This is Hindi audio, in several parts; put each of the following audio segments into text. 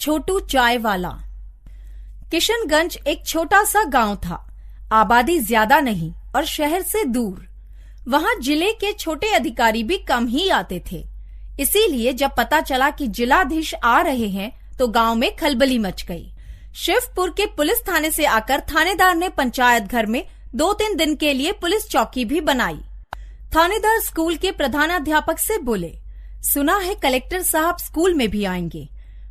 छोटू चाय वाला। किशनगंज एक छोटा सा गांव था, आबादी ज्यादा नहीं और शहर से दूर। वहां जिले के छोटे अधिकारी भी कम ही आते थे। इसीलिए जब पता चला कि जिलाधीश आ रहे हैं तो गांव में खलबली मच गई। शिवपुर के पुलिस थाने से आकर थानेदार ने पंचायत घर में 2-3 दिन के लिए पुलिस चौकी भी बनाई। थानेदार स्कूल के प्रधानाध्यापक से बोले, सुना है कलेक्टर साहब स्कूल में भी आएंगे।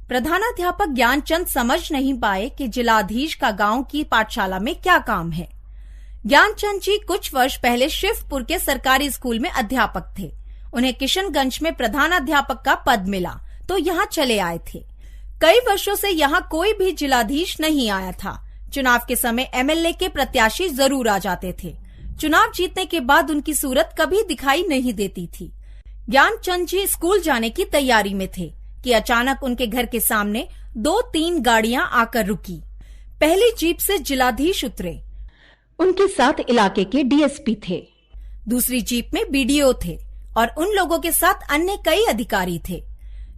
प्रधानाध्यापक ज्ञानचंद समझ नहीं पाए कि जिलाधीश का गांव की पाठशाला में क्या काम है। ज्ञानचंद जी कुछ वर्ष पहले शिवपुर के सरकारी स्कूल में अध्यापक थे। उन्हें किशनगंज में प्रधानाध्यापक का पद मिला तो यहाँ चले आए थे। कई वर्षों से यहाँ कोई भी जिलाधीश नहीं आया था। चुनाव के समय एमएलए के प्रत्याशी जरूर आ जाते थे। चुनाव जीतने के बाद उनकी सूरत कभी दिखाई नहीं देती थी। ज्ञानचंद जी स्कूल जाने की तैयारी में थे कि अचानक उनके घर के सामने 2-3 गाड़ियां आकर रुकी। पहली जीप से जिलाधीश उतरे। उनके साथ इलाके के डीएसपी थे। दूसरी जीप में बीडीओ थे और उन लोगों के साथ अन्य कई अधिकारी थे।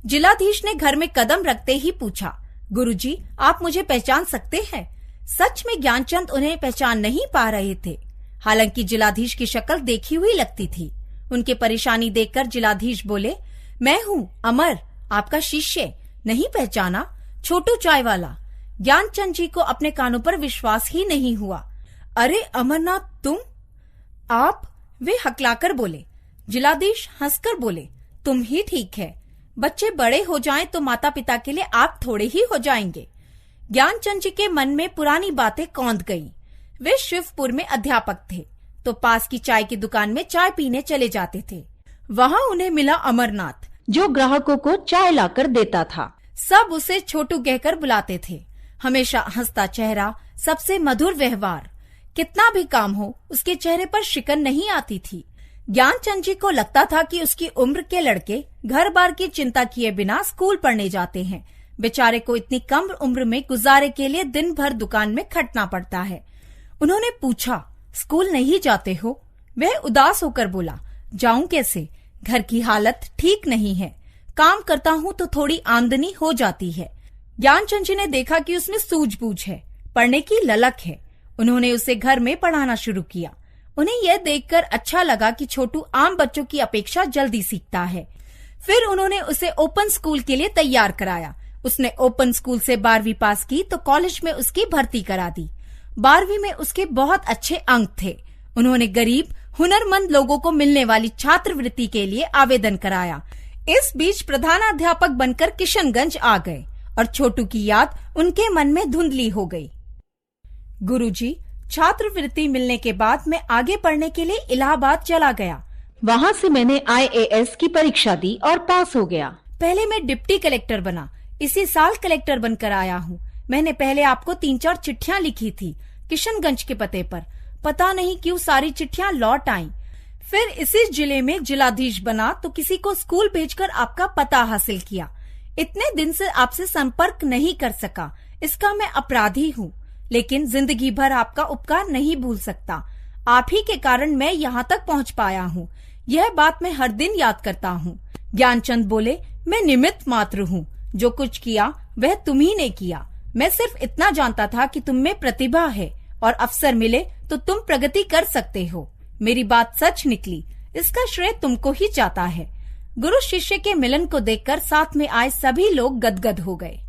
जिलाधीश ने घर में कदम रखते ही पूछा, गुरुजी, आप मुझे पहचान सकते हैं? सच में ज्ञानचंद उन्हें पहचान नहीं पा रहे थे। हालांकि जिलाधीश की शक्ल देखी हुई लगती थी। उनकी परेशानी देखकर जिलाधीश बोले, मैं हूँ अमर, आपका शिष्य। नहीं पहचाना? छोटू चाय वाला। ज्ञानचंद जी को अपने कानों पर विश्वास ही नहीं हुआ। अरे अमरनाथ, तुम? आप? वे हकलाकर बोले। जिलाधीश हंसकर बोले, तुम ही ठीक है। बच्चे बड़े हो जाएं तो माता पिता के लिए आप थोड़े ही हो जाएंगे। ज्ञानचंद जी के मन में पुरानी बातें कौंध गईं। वे शिवपुर में अध्यापक थे तो पास की चाय की दुकान में चाय पीने चले जाते थे। वहाँ उन्हें मिला अमरनाथ, जो ग्राहकों को चाय लाकर देता था। सब उसे छोटू कहकर बुलाते थे। हमेशा हंसता चेहरा, सबसे मधुर व्यवहार। कितना भी काम हो उसके चेहरे पर शिकन नहीं आती थी। ज्ञानचंद जी को लगता था कि उसकी उम्र के लड़के घर बार की चिंता किए बिना स्कूल पढ़ने जाते हैं। बेचारे को इतनी कम उम्र में गुजारे के लिए दिन भर दुकान में खटना पड़ता है। उन्होंने पूछा, स्कूल नहीं जाते हो? वह उदास होकर बोला, जाऊं कैसे? घर की हालत ठीक नहीं है। काम करता हूँ तो थोड़ी आमदनी हो जाती है। ज्ञानचंद जी ने देखा कि उसमें सूझबूझ है, पढ़ने की ललक है। उन्होंने उसे घर में पढ़ाना शुरू किया। उन्हें यह देखकर अच्छा लगा कि छोटू आम बच्चों की अपेक्षा जल्दी सीखता है। फिर उन्होंने उसे ओपन स्कूल के लिए तैयार कराया। उसने ओपन स्कूल से 12वीं पास की तो कॉलेज में उसकी भर्ती करा दी। 12वीं में उसके बहुत अच्छे अंक थे। उन्होंने गरीब हुनरमंद लोगों को मिलने वाली छात्रवृत्ति के लिए आवेदन कराया। इस बीच प्रधानाध्यापक बनकर किशनगंज आ गए और छोटू की याद उनके मन में धुंधली हो गई। गुरुजी, छात्रवृत्ति मिलने के बाद मैं आगे पढ़ने के लिए इलाहाबाद चला गया। वहाँ से मैंने IAS की परीक्षा दी और पास हो गया। पहले मैं डिप्टी कलेक्टर बना, इसी साल कलेक्टर बनकर आया हूँ। मैंने पहले आपको 3-4 चिट्ठियाँ लिखी थी किशनगंज के पते पर। पता नहीं क्यों सारी चिट्ठियाँ लौट आईं। फिर इसी जिले में जिलाधीश बना तो किसी को स्कूल भेजकर आपका पता हासिल किया। इतने दिन से आपसे संपर्क नहीं कर सका, इसका मैं अपराधी हूँ। लेकिन जिंदगी भर आपका उपकार नहीं भूल सकता। आप ही के कारण मैं यहाँ तक पहुँच पाया हूँ। यह बात मैं हर दिन याद करता हूँ। ज्ञानचंद बोले, मैं निमित्त मात्र हूँ। जो कुछ किया वह तुम ही ने किया। मैं सिर्फ इतना जानता था कि तुम में प्रतिभा है और अवसर मिले तो तुम प्रगति कर सकते हो। मेरी बात सच निकली, इसका श्रेय तुमको ही जाता है। गुरु शिष्य के मिलन को देखकर साथ में आए सभी लोग गदगद हो गए।